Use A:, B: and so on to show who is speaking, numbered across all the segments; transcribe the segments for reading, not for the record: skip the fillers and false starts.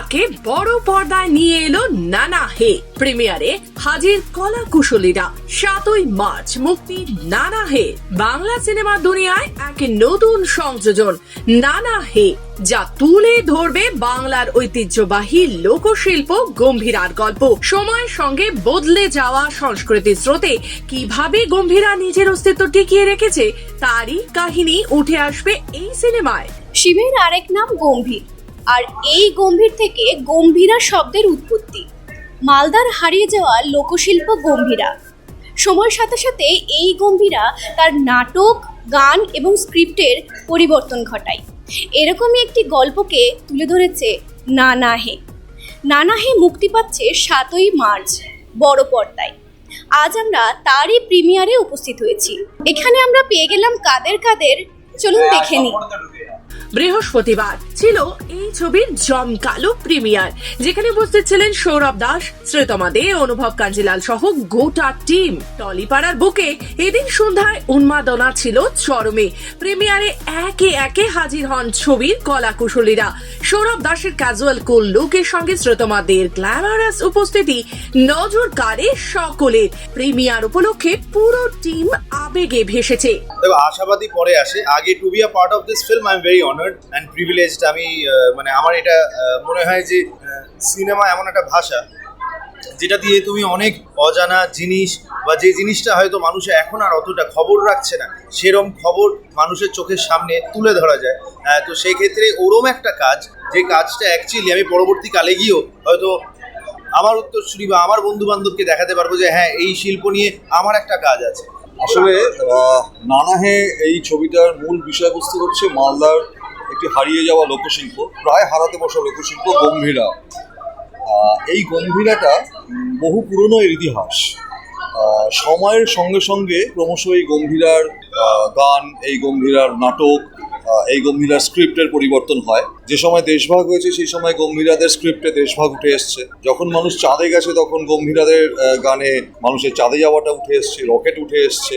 A: সিনেমাকে বড় পর্দায় নিয়ে এলো নানা হে। প্রিমিয়ারে হাজির কলা কুশলীরা। 7ই মার্চ মুক্তি নানা হে। বাংলা সিনেমা দুনিয়ায় এক নতুন সংযোজন নানা হে, যা তুলে ধরবে বাংলার ঐতিহ্যবাহী লোকশিল্প গম্ভীরার গল্প। সময়ের সঙ্গে বদলে যাওয়া সংস্কৃতির স্রোতে কিভাবে গম্ভীরা নিজের অস্তিত্ব টিকিয়ে রেখেছে তারই কাহিনী উঠে আসবে এই সিনেমায়।
B: শিবের আরেক নাম গম্ভীর, আর এই গম্ভীর থেকে গম্ভীরা শব্দের উৎপত্তি। মালদার হারিয়ে যাওয়া লোকশিল্প গম্ভীরা। সময়ের সাথে সাথে এই গম্ভীরা তার নাটক, গান এবং স্ক্রিপ্টের পরিবর্তন ঘটায়। এরকমই একটি গল্পকে তুলে ধরেছে নানা হে। নানা হে মুক্তি পাচ্ছে 7ই মার্চ বড় পর্দায়। আজ আমরা তারই প্রিমিয়ারে উপস্থিত হয়েছি। এখানে আমরা পেয়ে গেলাম কাদের, চলুন দেখে নিই।
A: বৃহস্পতিবার ছিল এই ছবির জমকালো প্রিমিয়ার, যেখানে উপস্থিত ছিলেন সৌরভ দাস, শ্রীতমা দে, অনুভব কাঞ্জিলাল সহ গোটা টিম। টলিপাড়ার বুকে এদিন সন্ধ্যায় উন্মাদনা ছিল চরমে। প্রিমিয়ারে একে একে হাজির হন ছবির কলা কুশলীরা। সৌরভ দাসের ক্যাজুয়াল কুল লুকের সঙ্গে শ্রীতমা দের গ্ল্যামারাস উপস্থিতি নজর কাড়ে সকলের। প্রিমিয়ার উপলক্ষে পুরো টিম আবেগে ভেসেছে।
C: আশাবাদী পরে আসে, আগে to be a part of this film I am very honoured and privileged. আমি আমার এটা মনে হয় যে সিনেমা এমন একটা ভাষা যেটা দিয়ে তুমি অনেক অজানা জিনিস বা যে জিনিসটা হয়তো মানুষ এখন আর অতটা খবর রাখছে না, সেরম খবর মানুষের চোখের সামনে তুলে ধরা যায়। তো সেই ক্ষেত্রে ওরম একটা কাজ, যে কাজটা অ্যাকচুয়ালি আমি পরবর্তীকালে গিয়েও হয়তো আমার উত্তরসূরি বা আমার বন্ধু বান্ধবকে দেখাতে পারবো যে হ্যাঁ, এই শিল্প নিয়ে আমার একটা কাজ আছে।
D: আসলে নানা হে এই ছবিটার মূল বিষয়বস্তু হচ্ছে মালদার একটি হারিয়ে যাওয়া লোকশিল্প, প্রায় হারাতে বসা লোকশিল্প গম্ভীরা। এই গম্ভীরাটা বহু পুরনো এর ইতিহাস। সময়ের সঙ্গে সঙ্গে ক্রমশ এই গম্ভীরার গান, এই গম্ভীরার নাটক, এই গম্ভীরার স্ক্রিপ্টের পরিবর্তন হয়। যে সময় দেশভাগ হয়েছে সেই সময় গম্ভীরাদের স্ক্রিপ্টে দেশভাগ উঠে এসছে। যখন মানুষ চাঁদে গেছে তখন গম্ভীরাদের গানে মানুষের চাঁদে যাওয়াটা উঠে এসছে, রকেট উঠে এসছে।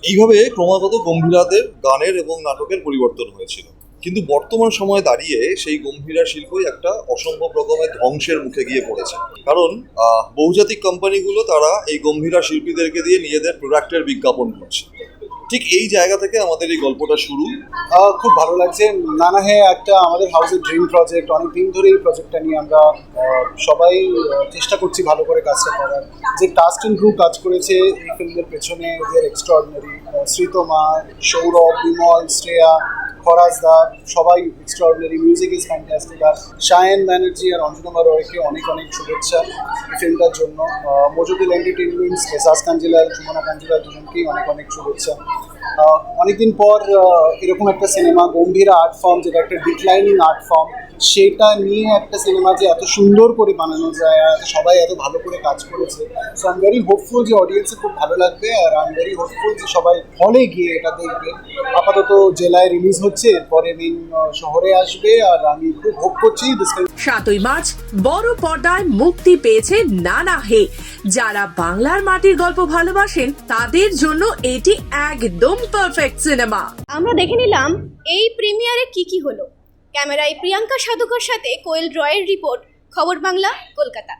D: এইভাবে ক্রমাগত গম্ভীরাদের গানের এবং নাটকের পরিবর্তন হয়েছিল। কিন্তু বর্তমান সময়ে দাঁড়িয়ে সেই গম্ভীরা শিল্পই একটা অসম্ভব রকমের ধ্বংসের মুখে গিয়ে পড়েছে। কারণ বহুজাতিক কোম্পানিগুলো তারা এই গম্ভীরা শিল্পীদেরকে দিয়ে নিজেদের প্রোডাক্টের বিজ্ঞাপন করছে। ঠিক এই জায়গা থেকে আমাদের এই গল্পটা শুরু।
E: খুব ভালো লাগছে। নানা হে একটা আমাদের হাউসের ড্রিম প্রজেক্ট। অনেক দিন ধরে এই প্রজেক্টটা নিয়ে আমরা সবাই চেষ্টা করছি ভালো করে কাজটা করার। যে কাস্ট অ্যান্ড ক্রু কাজ করেছে এই ফিল্মের পেছনে, ওদের এক্সট্রাঅর্ডিনারি। শ্রীতমা, সৌরভ, বিমল, শ্রেয়া, ফরাজদা, সবাই এক্সট্রাঅর্ডিনারি। Music is fantastic. আর সায়ন ব্যানার্জি আর অঞ্জনা রয়কে অনেক অনেক শুভেচ্ছা এই ফিল্মটার জন্য। মজুদুল এন্টারটেইনমেন্টস, মেসাজ কাঞ্জিলাল, সুমনা কাঞ্জিলাল দুজনকেই অনেক অনেক শুভেচ্ছা। অনেকদিন পর এরকম একটা সিনেমা, গম্ভীরা আর্ট ফর্ম, যেটা একটা ডিক্লাইনিং আর্ট ফর্ম, সেটা নিয়ে একটা সিনেমা যে এত সুন্দর করে বানানো যায় আর সবাই এত ভালো করে কাজ করেছে। So I am very hopeful যে অডিয়েন্সে খুব ভালো লাগবে, আর আই এম ভেরি হোপফুল যে সবাই হলে গিয়ে এটা দেখবে। আপাতত জেলায় রিলিজ হচ্ছে, এরপরে মেন শহরে আসবে, আর আমি খুব হোপ করছি
A: 7ই মার্চ বড় পর্দায় মুক্তি পেয়েছে নানা হে। যারা বাংলার মাটির গল্প ভালোবাসেন তাদের জন্য এটি একদম পারফেক্ট সিনেমা।
B: আমরা দেখে নিলাম এই প্রিমিয়ারে কি হলো। ক্যামেরায় প্রিয়াঙ্কা সাধুকার সাথে কোয়েল রয়ের রিপোর্ট, খবর বাংলা, কলকাতা।